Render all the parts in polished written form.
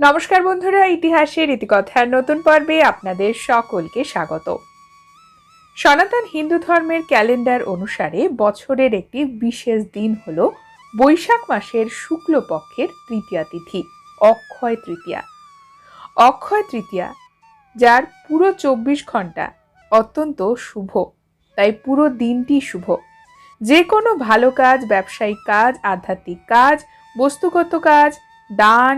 নমস্কার বন্ধুরা, ইতিহাসের ইতিকথার নতুন পর্বে আপনাদের সকলকে স্বাগত। সনাতন হিন্দু ধর্মের ক্যালেন্ডার অনুসারে বছরের একটি বিশেষ দিন হল বৈশাখ মাসের শুক্লপক্ষের তৃতীয়া তিথি, অক্ষয় তৃতীয়া। অক্ষয় তৃতীয়া, যার পুরো 24 ঘন্টা অত্যন্ত শুভ, তাই পুরো দিনটি শুভ। যে কোনো ভালো কাজ, ব্যবসায়িক কাজ, আধ্যাত্মিক কাজ, বস্তুগত কাজ, দান,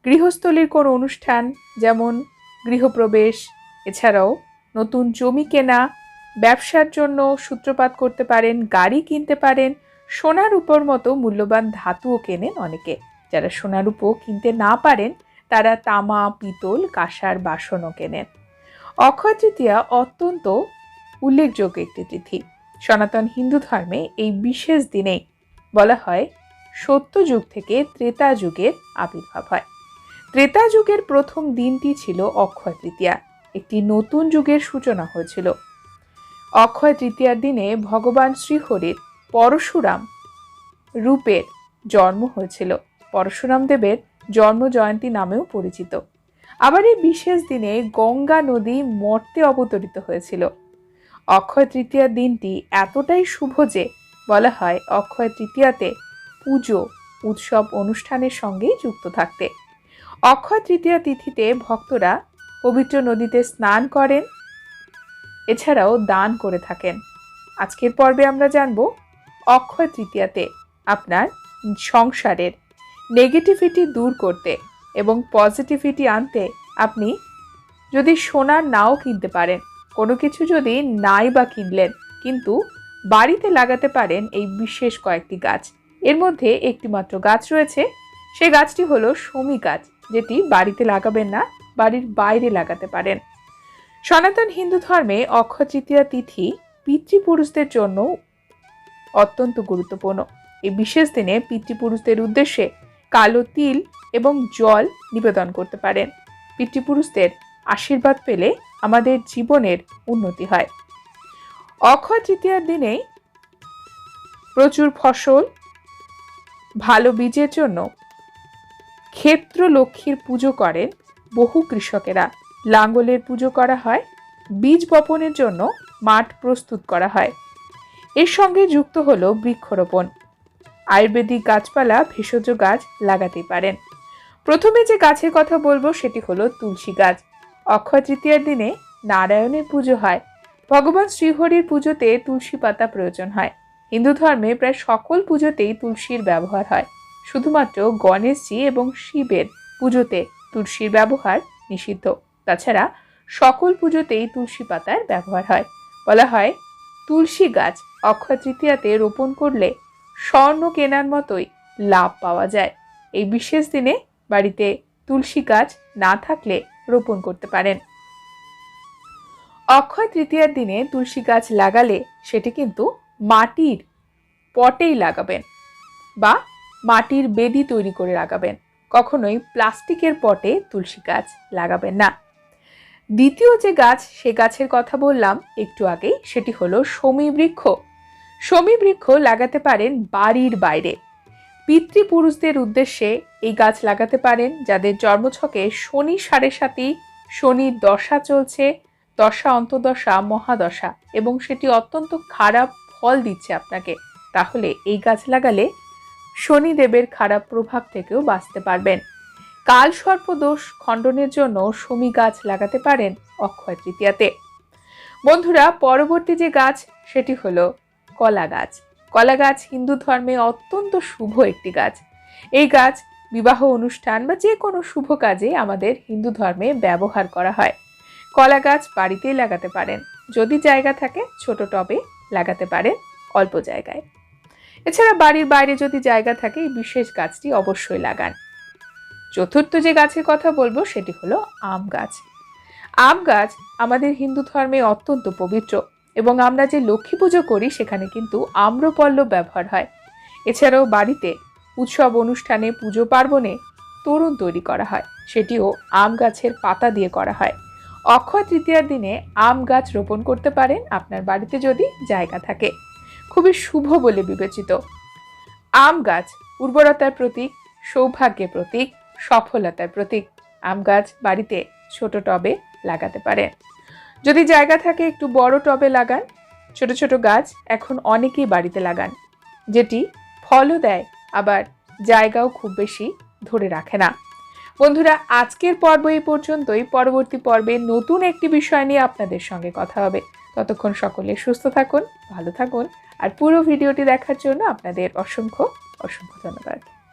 গৃহস্থলীর কোনো অনুষ্ঠান যেমন গৃহপ্রবেশ, এছাড়াও নতুন জমি কেনা, ব্যবসার জন্য সূত্রপাত করতে পারেন, গাড়ি কিনতে পারেন, সোনার উপর মতো মূল্যবান ধাতুও কেনেন অনেকে। যারা সোনার উপর কিনতে না পারেন তারা তামা, পিতল, কাঁসার বাসনও কেনেন। অক্ষয় তৃতীয়া অত্যন্ত উল্লেখযোগ্য একটি তিথি। সনাতন হিন্দু ধর্মে এই বিশেষ দিনেই বলা হয় সত্যযুগ থেকে ত্রেতা যুগের আবির্ভাব হয়। ত্রেতা যুগের প্রথম দিনটি ছিল অক্ষয় তৃতীয়া, একটি নতুন যুগের সূচনা হয়েছিল। অক্ষয় তৃতীয়ার দিনে ভগবান শ্রীহরির পরশুরাম রূপের জন্ম হয়েছিল। পরশুরাম দেবের জন্ম জয়ন্তী নামেও পরিচিত। আবার এই বিশেষ দিনে গঙ্গা নদী মর্তে অবতরিত হয়েছিল। অক্ষয় তৃতীয়ার দিনটি এতটাই শুভ যে বলা হয় অক্ষয় তৃতীয়াতে পুজো, উৎসব, অনুষ্ঠানের সঙ্গেই যুক্ত থাকতে। অক্ষয় তৃতীয়া তিথিতে ভক্তরা পবিত্র নদীতে স্নান করেন, এছাড়াও দান করে থাকেন। আজকের পর্বে আমরা জানব অক্ষয় তৃতীয়াতে আপনার সংসারের নেগেটিভিটি দূর করতে এবং পজিটিভিটি আনতে আপনি যদি সোনা নাও কিনতে পারেন, কোনো কিছু যদি নাই বা কিনলেন, কিন্তু বাড়িতে লাগাতে পারেন এই বিশেষ কয়েকটি গাছ। এর মধ্যে একটি মাত্র গাছ রয়েছে, সেই গাছটি হলো শমী গাছ, যেটি বাড়িতে লাগাবেন না, বাড়ির বাইরে লাগাতে পারেন। সনাতন হিন্দু ধর্মে অক্ষয় তৃতীয়া তিথি পিতৃপুরুষদের জন্য অত্যন্ত গুরুত্বপূর্ণ। এই বিশেষ দিনে পিতৃপুরুষদের উদ্দেশ্যে কালো তিল এবং জল নিবেদন করতে পারেন। পিতৃপুরুষদের আশীর্বাদ পেলে আমাদের জীবনের উন্নতি হয়। অক্ষয় তৃতীয়ার দিনে প্রচুর ফসল, ভালো বীজের জন্য ক্ষেত্র লক্ষ্মীর পুজো করেন বহু কৃষকেরা। লাঙ্গলের পুজো করা হয়, বীজ বপনের জন্য মাঠ প্রস্তুত করা হয়। এর সঙ্গে যুক্ত হলো বৃক্ষরোপণ। আয়ুর্বেদিক গাছপালা, ভেষজ গাছ লাগাতে পারেন। প্রথমে যে গাছের কথা বলবো সেটি হলো তুলসী গাছ। অক্ষয় তৃতীয়ার দিনে নারায়ণের পুজো হয়। ভগবান শ্রীহরির পুজোতে তুলসী পাতা প্রয়োজন হয়। হিন্দু ধর্মে প্রায় সকল পুজোতেই তুলসীর ব্যবহার হয়। শুধুমাত্র গণেশজি এবং শিবের পুজোতে তুলসীর ব্যবহার নিষিদ্ধ। তাছাড়া সকল পুজোতেই তুলসী পাতার ব্যবহার হয়। বলা হয় তুলসী গাছ অক্ষয় তৃতীয়াতে রোপণ করলে স্বর্ণ কেনার মতোই লাভ পাওয়া যায়। এই বিশেষ দিনে বাড়িতে তুলসী গাছ না থাকলে রোপণ করতে পারেন। অক্ষয় তৃতীয়ার দিনে তুলসী গাছ লাগালে সেটি কিন্তু মাটির পটেই লাগাবেন বা মাটির বেদি তৈরি করে লাগাবেন। কখনোই প্লাস্টিকের পটে তুলসী গাছ লাগাবেন না। দ্বিতীয় যে গাছ, সে গাছের কথা বললাম একটু আগেই, সেটি হলো শমী বৃক্ষ। শমী বৃক্ষ লাগাতে পারেন বাড়ির বাইরে। পিতৃপুরুষদের উদ্দেশ্যে এই গাছ লাগাতে পারেন যাদের জন্মছকে শনি 7.5, শনির দশা চলছে, দশা, অন্তদশা, মহাদশা, এবং সেটি অত্যন্ত খারাপ ফল দিচ্ছে আপনাকে। তাহলে এই গাছ লাগালে শনিদেবের খারাপ প্রভাব থেকেও বাঁচতে পারবেন। কাল সর্পদোষ খণ্ডনের জন্য শমী গাছ লাগাতে পারেন অক্ষয় তৃতীয়াতে। বন্ধুরা, পরবর্তী যে গাছ সেটি হলো কলা গাছ। কলা গাছ হিন্দু ধর্মে অত্যন্ত শুভ একটি গাছ। এই গাছ বিবাহ অনুষ্ঠান বা যে কোনো শুভ কাজে আমাদের হিন্দু ধর্মে ব্যবহার করা হয়। কলা গাছ বাড়িতেই লাগাতে পারেন। যদি জায়গা থাকে ছোট টবে লাগাতে পারেন, অল্প জায়গায়। এছাড়া বাড়ির বাইরে যদি জায়গা থাকে এই বিশেষ গাছটি অবশ্যই লাগান। চতুর্থ যে গাছের কথা বলবো সেটি হলো আম গাছ। আম গাছ আমাদের হিন্দু ধর্মে অত্যন্ত পবিত্র এবং আমরা যে লক্ষ্মী পুজো করি সেখানে কিন্তু আম্রপল্লব ব্যবহার হয়। এছাড়াও বাড়িতে উৎসব অনুষ্ঠানে, পুজো পার্বণে তোরণ তৈরি করা হয়, সেটিও আম গাছের পাতা দিয়ে করা হয়। অক্ষয় তৃতীয়ার দিনে আম গাছ রোপণ করতে পারেন আপনার বাড়িতে যদি জায়গা থাকে। খুবই শুভ বলে বিবেচিত। আম গাছ উর্বরতার প্রতীক, সৌভাগ্যের প্রতীক, সফলতার প্রতীক। আম গাছ বাড়িতে ছোট টবে লাগাতে পারেন। যদি জায়গা থাকে একটু বড় টবে লাগান। ছোট ছোট গাছ এখন অনেকেই বাড়িতে লাগান, যেটি ফলও দেয়, আবার জায়গাও খুব বেশি ধরে রাখে না। বন্ধুরা, আজকের পর্ব এই পর্যন্তই। পরবর্তী পর্বে নতুন একটি বিষয় নিয়ে আপনাদের সঙ্গে কথা হবে। ততক্ষণ সকলে সুস্থ থাকুন, ভালো থাকুন, আর পুরো ভিডিওটি দেখার জন্য আপনাদের অসংখ্য অসংখ্য ধন্যবাদ।